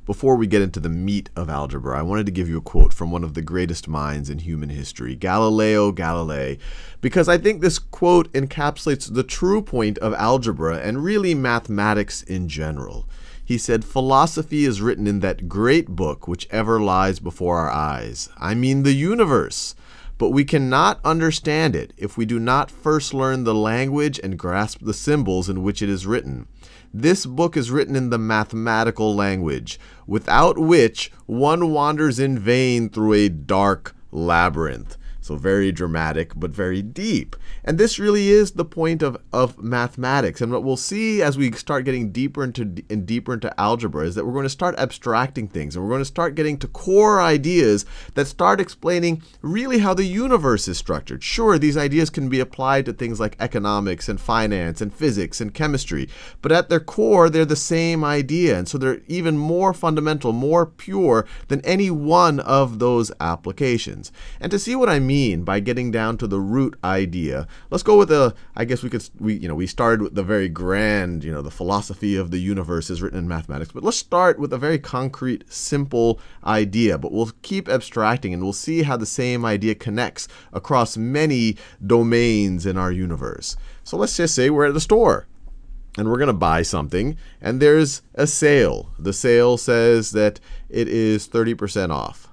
before we get into the meat of algebra, I wanted to give you a quote from one of the greatest minds in human history, Galileo Galilei, because I think this quote encapsulates the true point of algebra and really mathematics in general. He said, "Philosophy is written in that great book which ever lies before our eyes. I mean the universe. But we cannot understand it if we do not first learn the language and grasp the symbols in which it is written. This book is written in the mathematical language, without which one wanders in vain through a dark labyrinth." So very dramatic, but very deep. And this really is the point of mathematics. And what we'll see as we start getting deeper into algebra is that we're going to start abstracting things. And we're going to start getting to core ideas that start explaining really how the universe is structured. Sure, these ideas can be applied to things like economics and finance and physics and chemistry. But at their core, they're the same idea. And so they're even more fundamental, more pure than any one of those applications. And to see what I mean by getting down to the root idea, let's go with we started with the very grand, the philosophy of the universe is written in mathematics, but let's start with a very concrete, simple idea. But we'll keep abstracting and we'll see how the same idea connects across many domains in our universe. So let's just say we're at the store and we're going to buy something, and there's a sale. The sale says that it is 30% off.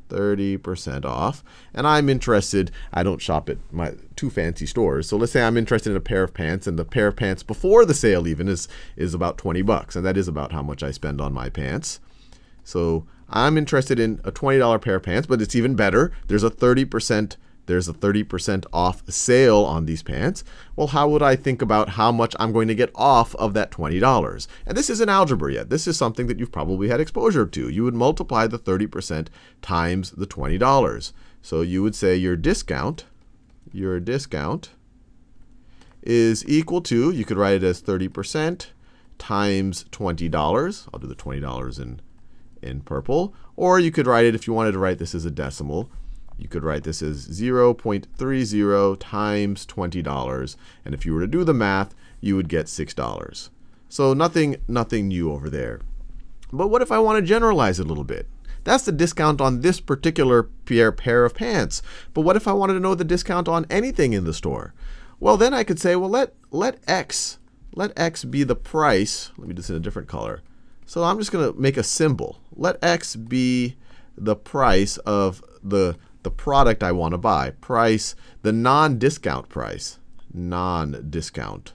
30% off. And I'm interested, I don't shop at my too fancy stores. So let's say I'm interested in a pair of pants, and the pair of pants before the sale even is about 20 bucks. And that is about how much I spend on my pants. So I'm interested in a $20 pair of pants, but it's even better. There's a 30% off sale on these pants. Well, how would I think about how much I'm going to get off of that $20? And this isn't algebra yet. This is something that you've probably had exposure to. You would multiply the 30% times the $20. So you would say your discount is equal to, you could write it as 30% times $20. I'll do the $20 in purple. Or you could write it, if you wanted to write this as a decimal, you could write this as 0.30 times $20. And if you were to do the math, you would get $6. So nothing new over there. But what if I want to generalize it a little bit? That's the discount on this particular pair of pants. But what if I wanted to know the discount on anything in the store? Well, then I could say, well, let x be the price. Let me do this in a different color. So I'm just going to make a symbol. Let x be the price of the product I want to buy. Price, the non-discount price. Non-discount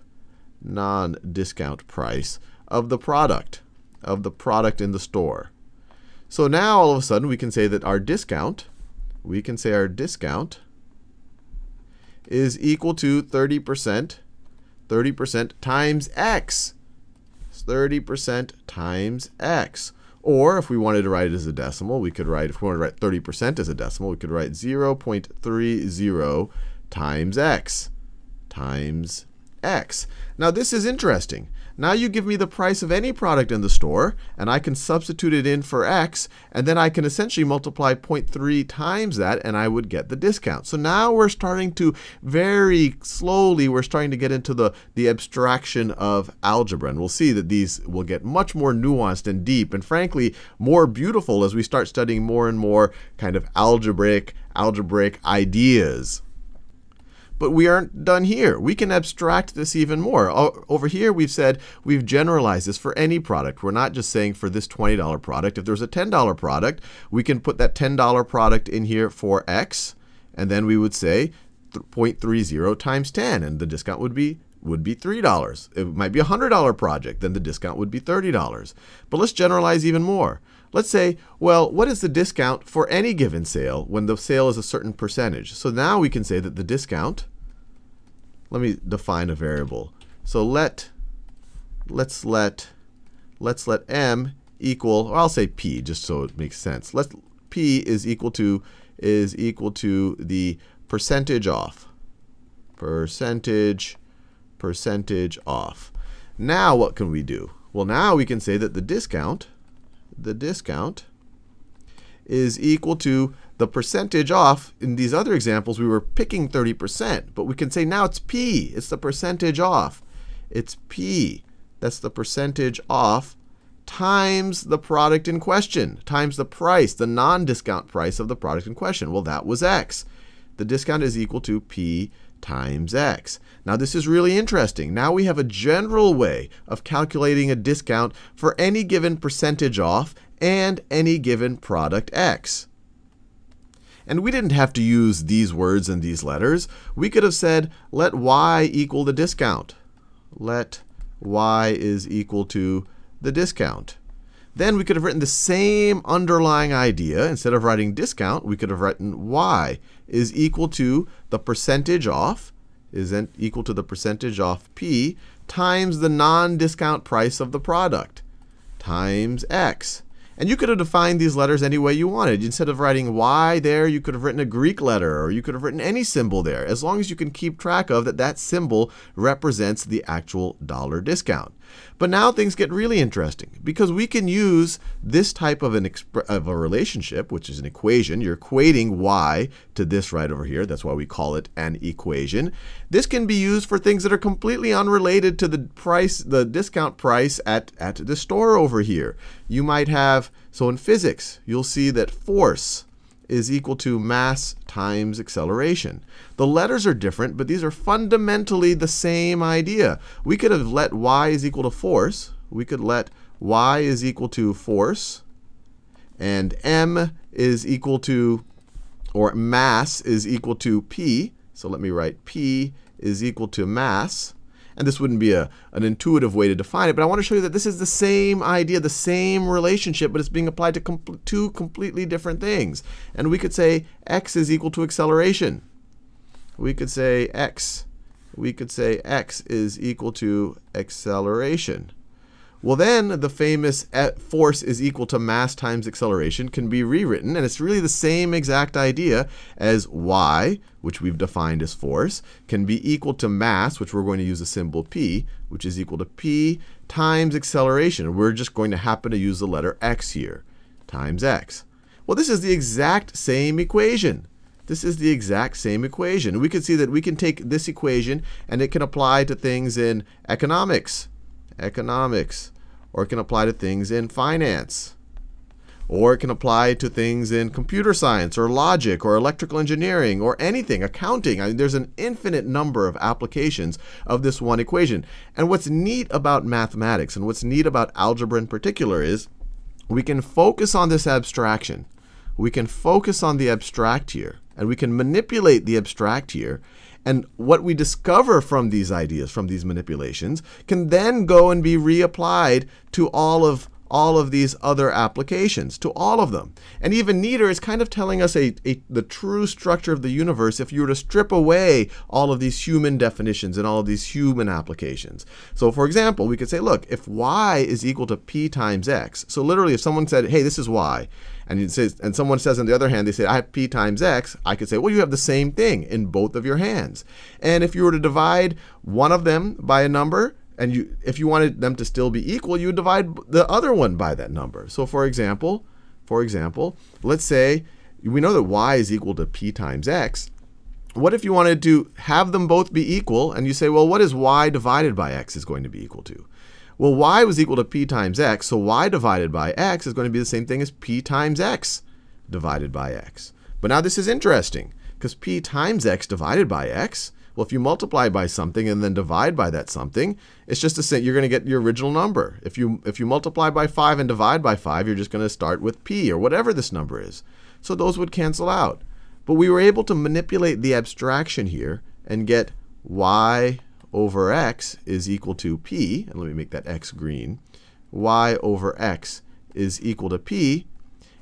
price of the product in the store. So now all of a sudden we can say that our discount is equal to 30% times x. 30% times x. Or if we wanted to write it as a decimal, we could write, if we wanted to write 30% as a decimal, we could write 0.30 times x. Now this is interesting. Now you give me the price of any product in the store, and I can substitute it in for x, and then I can essentially multiply 0.3 times that, and I would get the discount. So now we're starting to, very slowly, we're starting to get into the abstraction of algebra. And we'll see that these will get much more nuanced and deep, and frankly, more beautiful as we start studying more and more kind of algebraic ideas. But we aren't done here. We can abstract this even more. Over here, we've said we've generalized this for any product. We're not just saying for this $20 product. If there's a $10 product, we can put that $10 product in here for x, and then we would say 0.30 times 10, and the discount would be $3. It might be a $100 project, then the discount would be $30. But let's generalize even more. Let's say, well, what is the discount for any given sale when the sale is a certain percentage? So now we can say that the discount, let me define a variable. So let's let m equal, or I'll say p just so it makes sense. P is equal to the percentage off. Percentage off. Now what can we do? Well, now we can say that the discount is equal to the percentage off. In these other examples, we were picking 30%, but we can say now it's p. It's the percentage off. It's p. That's the percentage off times the product in question, times the price, the non-discount price of the product in question. Well, that was x. The discount is equal to P times x. Now, this is really interesting. Now we have a general way of calculating a discount for any given percentage off and any given product x. And we didn't have to use these words and these letters. We could have said, let y equal the discount. Let y is equal to the discount. Then we could have written the same underlying idea. Instead of writing discount, we could have written y is equal to the percentage off, is equal to the percentage off P times the non-discount price of the product times x. And you could have defined these letters any way you wanted. Instead of writing y there, you could have written a Greek letter, or you could have written any symbol there, as long as you can keep track of that symbol represents the actual dollar discount. But now things get really interesting, because we can use this type of a relationship, which is an equation. You're equating y to this right over here. That's why we call it an equation. This can be used for things that are completely unrelated to the price, the discount price at the store over here. You might have, so in physics, you'll see that force is equal to mass times acceleration. The letters are different, but these are fundamentally the same idea. We could have let y is equal to force. We could let y is equal to force, and m is equal to, or mass is equal to P. So let me write P is equal to mass. And this wouldn't be an intuitive way to define it, but I want to show you that this is the same idea, the same relationship, but it's being applied to two completely different things. And we could say x is equal to acceleration. We could say x is equal to acceleration. Well, then the famous force is equal to mass times acceleration can be rewritten, and it's really the same exact idea as y, which we've defined as force, can be equal to mass, which we're going to use the symbol P, which is equal to P times acceleration. We're just going to happen to use the letter x here, times x. Well, this is the exact same equation. This is the exact same equation. We can see that we can take this equation, and it can apply to things in economics, or it can apply to things in finance, or it can apply to things in computer science, or logic, or electrical engineering, or anything, accounting. I mean, there's an infinite number of applications of this one equation. And what's neat about mathematics, and what's neat about algebra in particular, is we can focus on this abstraction. We can focus on the abstract here, and we can manipulate the abstract here. And what we discover from these ideas, from these manipulations, can then go and be reapplied to all of these other applications, to all of them. And even neater, it's kind of telling us the true structure of the universe if you were to strip away all of these human definitions and all of these human applications. So for example, we could say, look, if y is equal to P times x, so literally if someone said, hey, this is y, and someone says on the other hand, they say, I have P times x, I could say, well, you have the same thing in both of your hands. And if you were to divide one of them by a number, and if you wanted them to still be equal, you would divide the other one by that number. So for example, let's say we know that y is equal to P times x. What if you wanted to have them both be equal, and you say, well, what is y divided by x is going to be equal to? Well, y was equal to P times x, so y divided by x is going to be the same thing as P times x divided by x. But now this is interesting, because P times x divided by x, well, if you multiply by something and then divide by that something, it's just the same. You're going to get your original number. If you multiply by 5 and divide by 5, you're just going to start with P, or whatever this number is. So those would cancel out. But we were able to manipulate the abstraction here and get y over x is equal to P, and let me make that x green. Y over x is equal to P.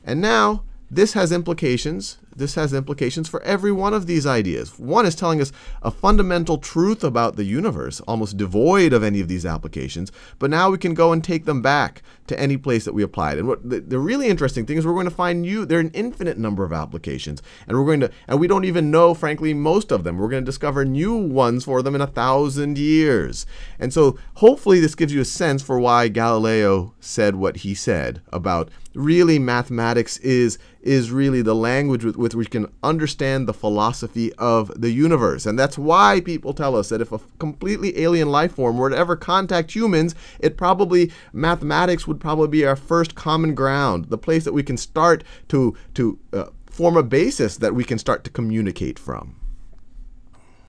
And now this has implications. This has implications for every one of these ideas. One is telling us a fundamental truth about the universe, almost devoid of any of these applications. But now we can go and take them back to any place that we applied. And what the really interesting thing is we're going to find there are an infinite number of applications. And we don't even know, frankly, most of them. We're going to discover new ones for them in 1,000 years. And so hopefully this gives you a sense for why Galileo said what he said about really mathematics is really the language with with which we can understand the philosophy of the universe. And that's why people tell us that if a completely alien life form were to ever contact humans, mathematics would probably be our first common ground, the place that we can start to form a basis that we can start to communicate from.